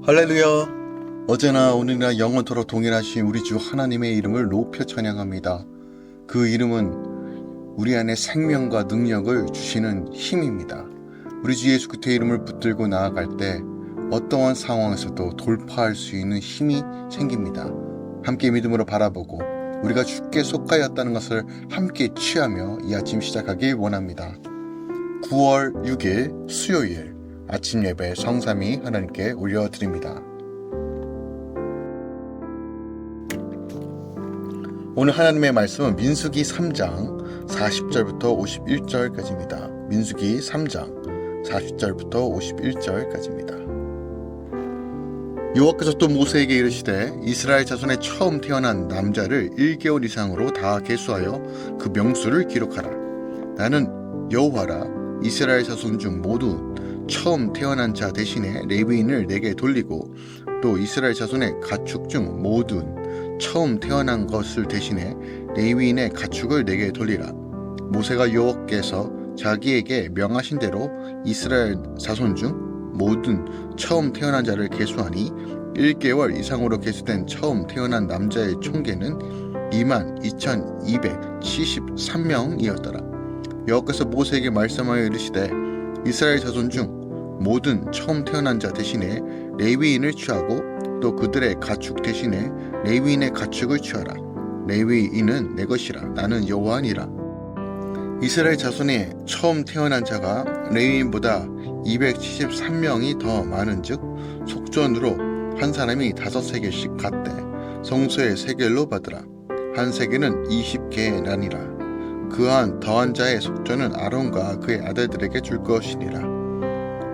할렐루야. 어제나 오늘이나 영원토록 동일하신 우리 주 하나님의 이름을 높여 찬양합니다. 그 이름은 우리 안에 생명과 능력을 주시는 힘입니다. 우리 주 예수 그리스도의 이름을 붙들고 나아갈 때 어떠한 상황에서도 돌파할 수 있는 힘이 생깁니다. 함께 믿음으로 바라보고 우리가 주께 속하였다는 것을 함께 취하며 이 아침 시작하길 원합니다. 9월 6일 수요일 아침 예배 성삼위 하나님께 올려드립니다. 오늘 하나님의 말씀은 민수기 3장 40절부터 51절까지입니다. 민수기 3장 40절부터 51절까지입니다. 여호와께서 또 모세에게 이르시되 이스라엘 자손의 처음 태어난 남자를 1개월 이상으로 다 계수하여 그 명수를 기록하라. 나는 여호와라. 이스라엘 자손 중 모두 처음 태어난 자 대신에 레위인을 내게 돌리고 또 이스라엘 자손의 가축 중 모든 처음 태어난 것을 대신에 레위인의 가축을 내게 돌리라. 모세가 여호와께서 자기에게 명하신 대로 이스라엘 자손 중 모든 처음 태어난 자를 계수하니 1개월 이상으로 계수된 처음 태어난 남자의 총계는 22,273명이었더라. 여호와께서 모세에게 말씀하여 이르시되 이스라엘 자손 중 모든 처음 태어난 자 대신에 레위인을 취하고 또 그들의 가축 대신에 레위인의 가축을 취하라. 레위인은 내 것이라. 나는 여호와니라. 이스라엘 자손의 처음 태어난 자가 레위인보다 273명이 더 많은즉 속전으로 한 사람이 5세겔씩 갖되 성소의 세겔로 받으라. 한 세겔은 20개나니라. 그한 더한 자의 속전은 아론과 그의 아들들에게 줄 것이니라.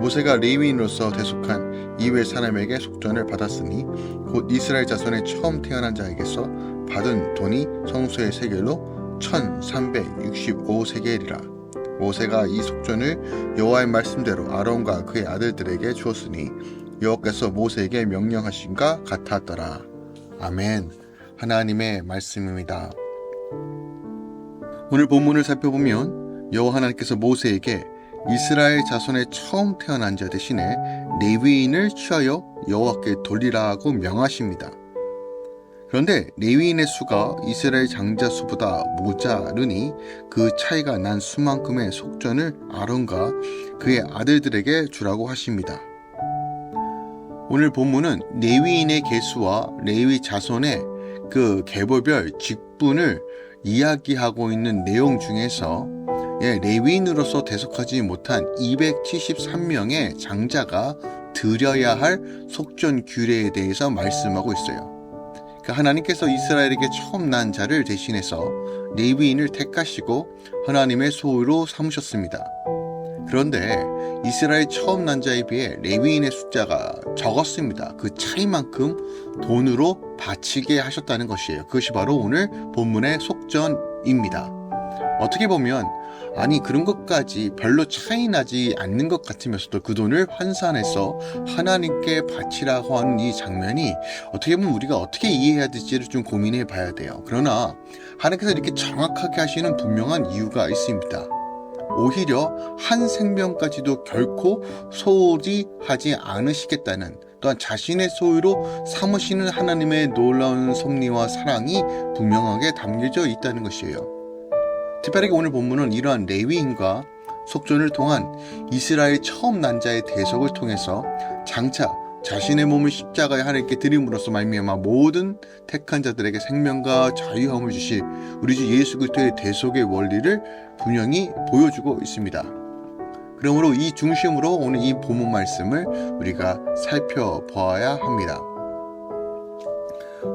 모세가 레위인으로서 대속한 이외 사람에게 속전을 받았으니 곧 이스라엘 자손의 처음 태어난 자에게서 받은 돈이 성소의 세겔로 1365세겔이라. 모세가 이 속전을 여호와의 말씀대로 아론과 그의 아들들에게 주었으니 여호와께서 모세에게 명령하신가 같았더라. 아멘. 하나님의 말씀입니다. 오늘 본문을 살펴보면 여호와 하나님께서 모세에게 이스라엘 자손의 처음 태어난 자 대신에 레위인을 취하여 여호와께 돌리라고 명하십니다. 그런데 레위인의 수가 이스라엘 장자 수보다 모자르니 그 차이가 난 수만큼의 속전을 아론과 그의 아들들에게 주라고 하십니다. 오늘 본문은 레위인의 계수와 레위 자손의 그 계보별 직분을 이야기하고 있는 내용 중에서 레위인으로서 대속하지 못한 273명의 장자가 드려야 할 속전 규례에 대해서 말씀하고 있어요. 그러니까 하나님께서 이스라엘에게 처음 난 자를 대신해서 레위인을 택하시고 하나님의 소유로 삼으셨습니다. 그런데 이스라엘 처음 난 자에 비해 레위인의 숫자가 적었습니다. 그 차이만큼 돈으로 바치게 하셨다는 것이에요. 그것이 바로 오늘 본문의 속전입니다. 어떻게 보면 아니 그런 것까지 별로 차이 나지 않는 것 같으면서도 그 돈을 환산해서 하나님께 바치라고 하는 이 장면이 어떻게 보면 우리가 어떻게 이해해야 될지를 좀 고민해 봐야 돼요. 그러나 하나님께서 이렇게 정확하게 하시는 분명한 이유가 있습니다. 오히려 한 생명까지도 결코 소홀히 하지 않으시겠다는, 또한 자신의 소유로 삼으시는 하나님의 놀라운 섭리와 사랑이 분명하게 담겨져 있다는 것이에요. 특별하게 오늘 본문은 이러한 레위인과 속전을 통한 이스라엘 처음 난 자의 대속을 통해서 장차 자신의 몸을 십자가에 하나님께 드림으로써 말미암아 모든 택한 자들에게 생명과 자유함을 주실 우리 주 예수 그리스도의 대속의 원리를 분명히 보여주고 있습니다. 그러므로 이 중심으로 오늘 이 본문 말씀을 우리가 살펴보아야 합니다.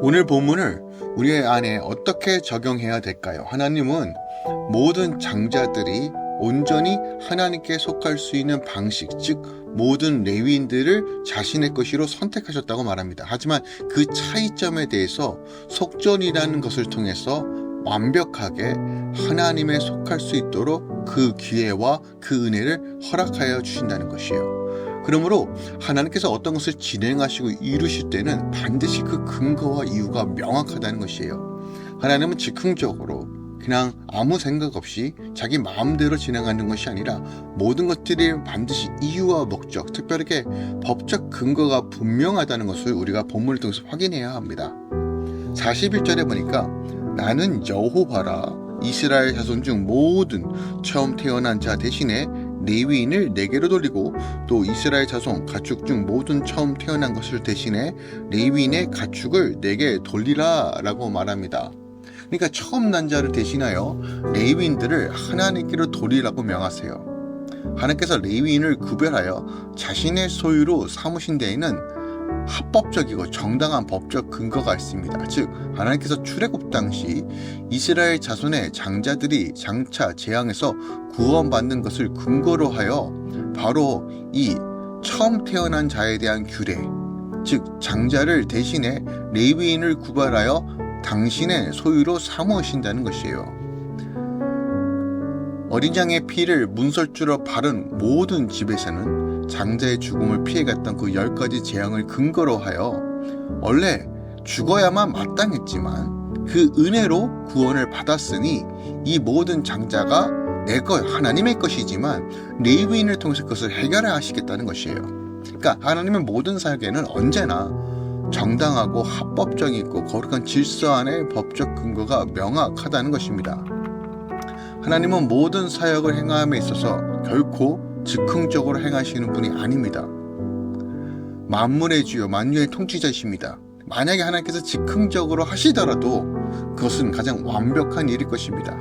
오늘 본문을 우리 안에 어떻게 적용해야 될까요? 하나님은 모든 장자들이 온전히 하나님께 속할 수 있는 방식, 즉 모든 레위인들을 자신의 것으로 선택하셨다고 말합니다. 하지만 그 차이점에 대해서 속전이라는 것을 통해서 완벽하게 하나님에 속할 수 있도록 그 기회와 그 은혜를 허락하여 주신다는 것이에요. 그러므로 하나님께서 어떤 것을 진행하시고 이루실 때는 반드시 그 근거와 이유가 명확하다는 것이에요. 하나님은 즉흥적으로 그냥 아무 생각 없이 자기 마음대로 진행하는 것이 아니라 모든 것들이 반드시 이유와 목적, 특별하게 법적 근거가 분명하다는 것을 우리가 본문을 통해서 확인해야 합니다. 41절에 보니까 나는 여호와라 이스라엘 자손 중 모든 처음 태어난 자 대신에 레위인을 내게로 돌리고 또 이스라엘 자손 가축 중 모든 처음 태어난 것을 대신에 레위인의 가축을 내게 돌리라 라고 말합니다. 그러니까 처음 난 자를 대신하여 레위인들을 하나님께로 돌리라고 명하세요. 하나님께서 레위인을 구별하여 자신의 소유로 삼으신 데에는 합법적이고 정당한 법적 근거가 있습니다. 즉 하나님께서 출애굽 당시 이스라엘 자손의 장자들이 장차 재앙에서 구원받는 것을 근거로 하여 바로 이 처음 태어난 자에 대한 규례, 즉 장자를 대신해 레위인을 구별하여 당신의 소유로 삼으신다는 것이에요. 어린 양의 피를 문설주로 바른 모든 집에서는 장자의 죽음을 피해갔던 그 10가지 재앙을 근거로 하여 원래 죽어야만 마땅했지만 그 은혜로 구원을 받았으니 이 모든 장자가 내 것, 하나님의 것이지만 레위인을 통해서 그것을 해결하시겠다는 것이에요. 그러니까 하나님의 모든 사역에는 언제나 정당하고 합법적이고 거룩한 질서 안에 법적 근거가 명확하다는 것입니다. 하나님은 모든 사역을 행함에 있어서 결코 즉흥적으로 행하시는 분이 아닙니다. 만물의 주요 만유의 통치자이십니다. 만약에 하나님께서 즉흥적으로 하시더라도 그것은 가장 완벽한 일일 것입니다.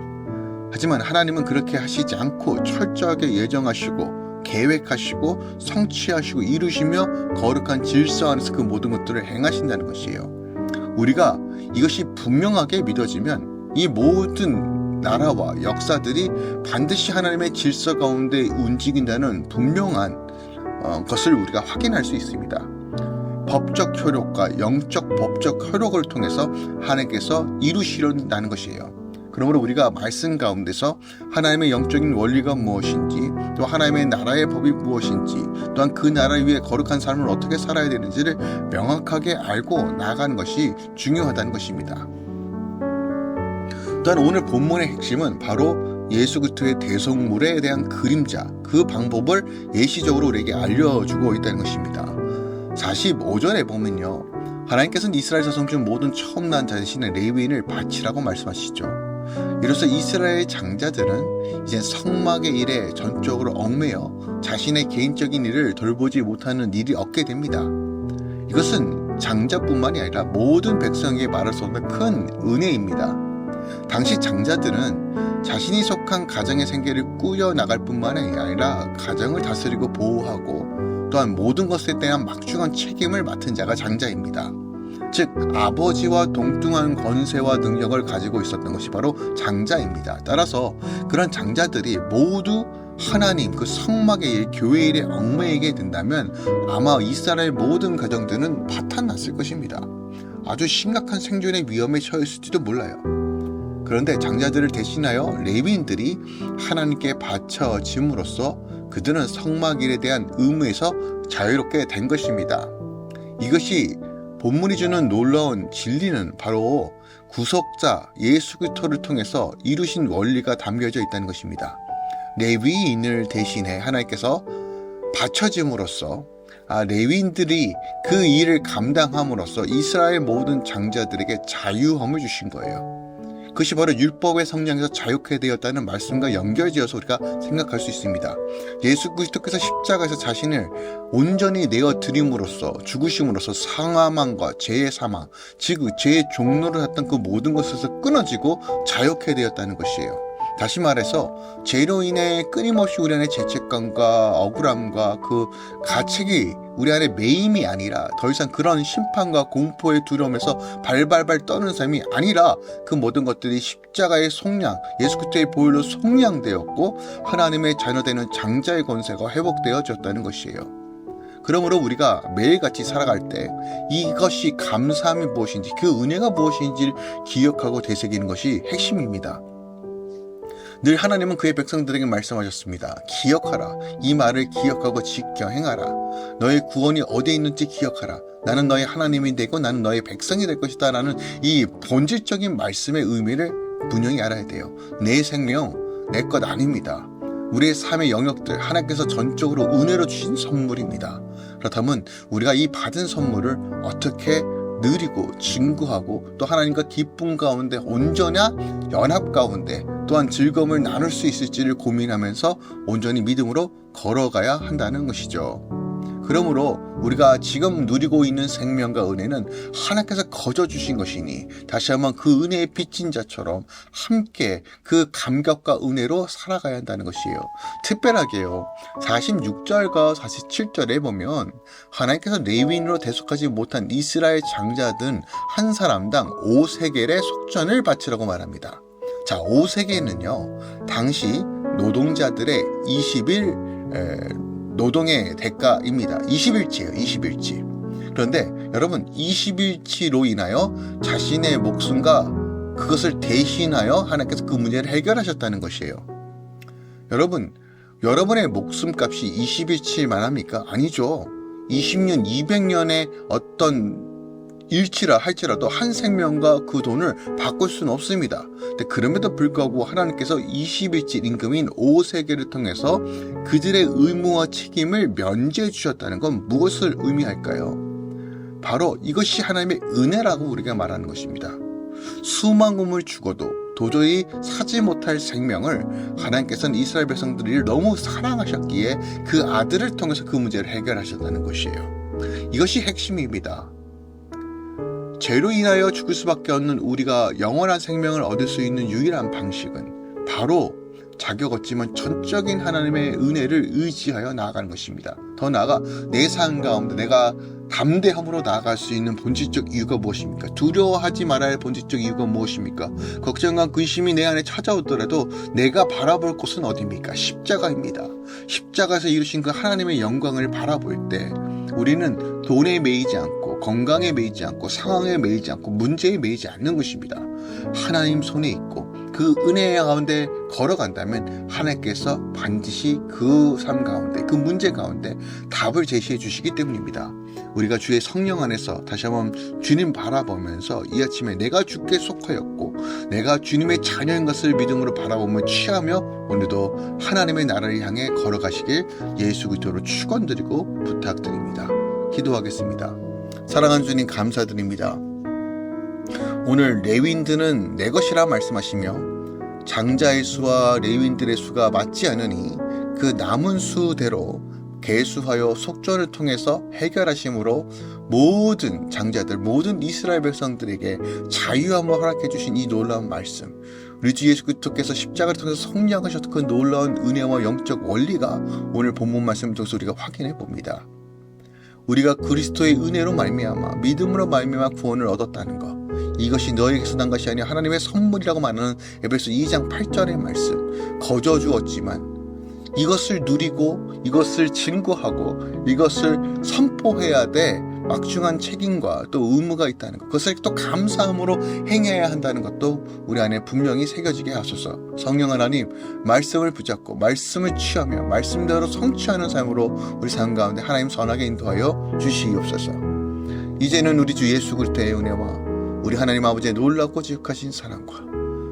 하지만 하나님은 그렇게 하시지 않고 철저하게 예정하시고 계획하시고 성취하시고 이루시며 거룩한 질서 안에서 그 모든 것들을 행하신다는 것이에요. 우리가 이것이 분명하게 믿어지면 이 모든 나라와 역사들이 반드시 하나님의 질서 가운데 움직인다는 분명한 것을 우리가 확인할 수 있습니다. 법적 효력과 영적 법적 효력을 통해서 하나님께서 이루시려는 것이에요. 그러므로 우리가 말씀 가운데서 하나님의 영적인 원리가 무엇인지, 또 하나님의 나라의 법이 무엇인지, 또한 그 나라 위에 거룩한 삶을 어떻게 살아야 되는지를 명확하게 알고 나아가는 것이 중요하다는 것입니다. 또한 오늘 본문의 핵심은 바로 예수 그리스도의 대속물에 대한 그림자, 그 방법을 예시적으로 우리에게 알려주고 있다는 것입니다. 45절에 보면요, 하나님께서는 이스라엘 자손 중 모든 처음 난 자 대신에 레위인을 바치라고 말씀하시죠. 이로써 이스라엘 장자들은 이제 성막의 일에 전적으로 얽매여 자신의 개인적인 일을 돌보지 못하는 일이 없게 됩니다. 이것은 장자뿐만이 아니라 모든 백성에게 말할 수 없는 큰 은혜입니다. 당시 장자들은 자신이 속한 가정의 생계를 꾸려나갈 뿐만 아니라 가정을 다스리고 보호하고 또한 모든 것에 대한 막중한 책임을 맡은 자가 장자입니다. 즉 아버지와 동등한 권세와 능력을 가지고 있었던 것이 바로 장자입니다. 따라서 그런 장자들이 모두 하나님 그 성막의 일, 교회 일에 얽매이게 된다면 아마 이스라엘 모든 가정들은 파탄났을 것입니다. 아주 심각한 생존의 위험에 처했을지도 몰라요. 그런데 장자들을 대신하여 레위인들이 하나님께 바쳐짐으로써 그들은 성막일에 대한 의무에서 자유롭게 된 것입니다. 이것이 본문이 주는 놀라운 진리는 바로 구속자 예수 그리스도를 통해서 이루신 원리가 담겨져 있다는 것입니다. 레위인을 대신해 하나님께서 바쳐짐으로써 레위인들이 그 일을 감당함으로써 이스라엘 모든 장자들에게 자유함을 주신 거예요. 그것이 바로 율법의 성령에서 자유케 되었다는 말씀과 연결지어서 우리가 생각할 수 있습니다. 예수 그리스도께서 십자가에서 자신을 온전히 내어드림으로써 죽으심으로써 상함과 죄의 사망, 즉 죄의 종로를 했던 그 모든 것에서 끊어지고 자유케 되었다는 것이에요. 다시 말해서 죄로 인해 끊임없이 우리 안에 죄책감과 억울함과 그 가책이 우리 안에 매임이 아니라 더 이상 그런 심판과 공포의 두려움에서 발발발 떠는 삶이 아니라 그 모든 것들이 십자가의 속량, 예수 그리스도의 보혈로 속량되었고 하나님의 자녀되는 장자의 권세가 회복되어졌다는 것이에요. 그러므로 우리가 매일같이 살아갈 때 이것이 감사함이 무엇인지, 그 은혜가 무엇인지를 기억하고 되새기는 것이 핵심입니다. 늘 하나님은 그의 백성들에게 말씀하셨습니다. 기억하라. 이 말을 기억하고 지켜 행하라. 너의 구원이 어디에 있는지 기억하라. 나는 너의 하나님이 되고 나는 너의 백성이 될 것이다 라는 이 본질적인 말씀의 의미를 분명히 알아야 돼요. 내 생명 내 것 아닙니다. 우리의 삶의 영역들 하나님께서 전적으로 은혜로 주신 선물입니다. 그렇다면 우리가 이 받은 선물을 어떻게 누리고 증거하고 또 하나님과 기쁨 가운데 온전한 연합 가운데 또한 즐거움을 나눌 수 있을지를 고민하면서 온전히 믿음으로 걸어가야 한다는 것이죠. 그러므로 우리가 지금 누리고 있는 생명과 은혜는 하나님께서 거저 주신 것이니 다시 한번 그 은혜의 빚진 자처럼 함께 그 감격과 은혜로 살아가야 한다는 것이에요. 특별하게요. 46절과 47절에 보면 하나님께서 레위인으로 대속하지 못한 이스라엘 장자든 한 사람당 5세겔의 속전을 바치라고 말합니다. 자, 5세겔은요. 당시 노동자들의 20일 노동의 대가입니다. 20일치예요. 20일치. 그런데 여러분 20일치로 인하여 자신의 목숨과 그것을 대신하여 하나님께서 그 문제를 해결하셨다는 것이에요. 여러분, 여러분의 목숨값이 20일치만 합니까? 아니죠. 20년, 200년의 어떤 일치라 할지라도 한 생명과 그 돈을 바꿀 수는 없습니다. 근데 그럼에도 불구하고 하나님께서 20일치 임금인 5세겔을 통해서 그들의 의무와 책임을 면제해 주셨다는 건 무엇을 의미할까요? 바로 이것이 하나님의 은혜라고 우리가 말하는 것입니다. 수만금을 죽어도 도저히 사지 못할 생명을 하나님께서는 이스라엘 백성들을 너무 사랑하셨기에 그 아들을 통해서 그 문제를 해결하셨다는 것이에요. 이것이 핵심입니다. 죄로 인하여 죽을 수밖에 없는 우리가 영원한 생명을 얻을 수 있는 유일한 방식은 바로 자격 없지만 전적인 하나님의 은혜를 의지하여 나아가는 것입니다. 더 나아가 내 삶 가운데 내가 담대함으로 나아갈 수 있는 본질적 이유가 무엇입니까? 두려워하지 말아야 할 본질적 이유가 무엇입니까? 걱정과 근심이 내 안에 찾아오더라도 내가 바라볼 곳은 어디입니까? 십자가입니다. 십자가에서 이루신 그 하나님의 영광을 바라볼 때 우리는 돈에 매이지 않고 건강에 매이지 않고 상황에 매이지 않고 문제에 매이지 않는 것입니다. 하나님 손에 있고 그 은혜 가운데 걸어간다면 하나님께서 반드시 그 삶 가운데 그 문제 가운데 답을 제시해 주시기 때문입니다. 우리가 주의 성령 안에서 다시 한번 주님 바라보면서 이 아침에 내가 주께 속하였고 내가 주님의 자녀인 것을 믿음으로 바라보며 취하며 오늘도 하나님의 나라를 향해 걸어가시길 예수 그리스도로 축원드리고 부탁드립니다. 기도하겠습니다. 사랑하는 주님 감사드립니다. 오늘 레위인들은 내 것이라 말씀하시며 장자의 수와 레위인들의 수가 맞지 않으니 그 남은 수대로 계수하여 속전을 통해서 해결하심으로 모든 장자들, 모든 이스라엘 백성들에게 자유함을 허락해 주신 이 놀라운 말씀, 우리 주 예수 그리스도께서 십자가를 통해서 성량하셨던 그 놀라운 은혜와 영적 원리가 오늘 본문 말씀을 통해서 우리가 확인해 봅니다. 우리가 그리스도의 은혜로 말미암아 믿음으로 말미암아 구원을 얻었다는 것, 이것이 너에게서 난 것이 아니라 하나님의 선물이라고 말하는 에베소 2장 8절의 말씀, 거저 주었지만 이것을 누리고 이것을 증거하고 이것을 선포해야 돼 막중한 책임과 또 의무가 있다는 것, 그것을 또 감사함으로 행해야 한다는 것도 우리 안에 분명히 새겨지게 하소서. 성령 하나님, 말씀을 붙잡고 말씀을 취하며 말씀대로 성취하는 삶으로 우리 삶 가운데 하나님 선하게 인도하여 주시옵소서. 이제는 우리 주 예수 그리스도의 은혜와 우리 하나님 아버지의 놀랍고 지극하신 사랑과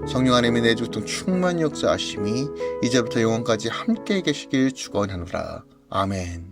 성령 하나님의 내주통 충만 역사하심이 이제부터 영원까지 함께 계시길 축원하노라. 아멘.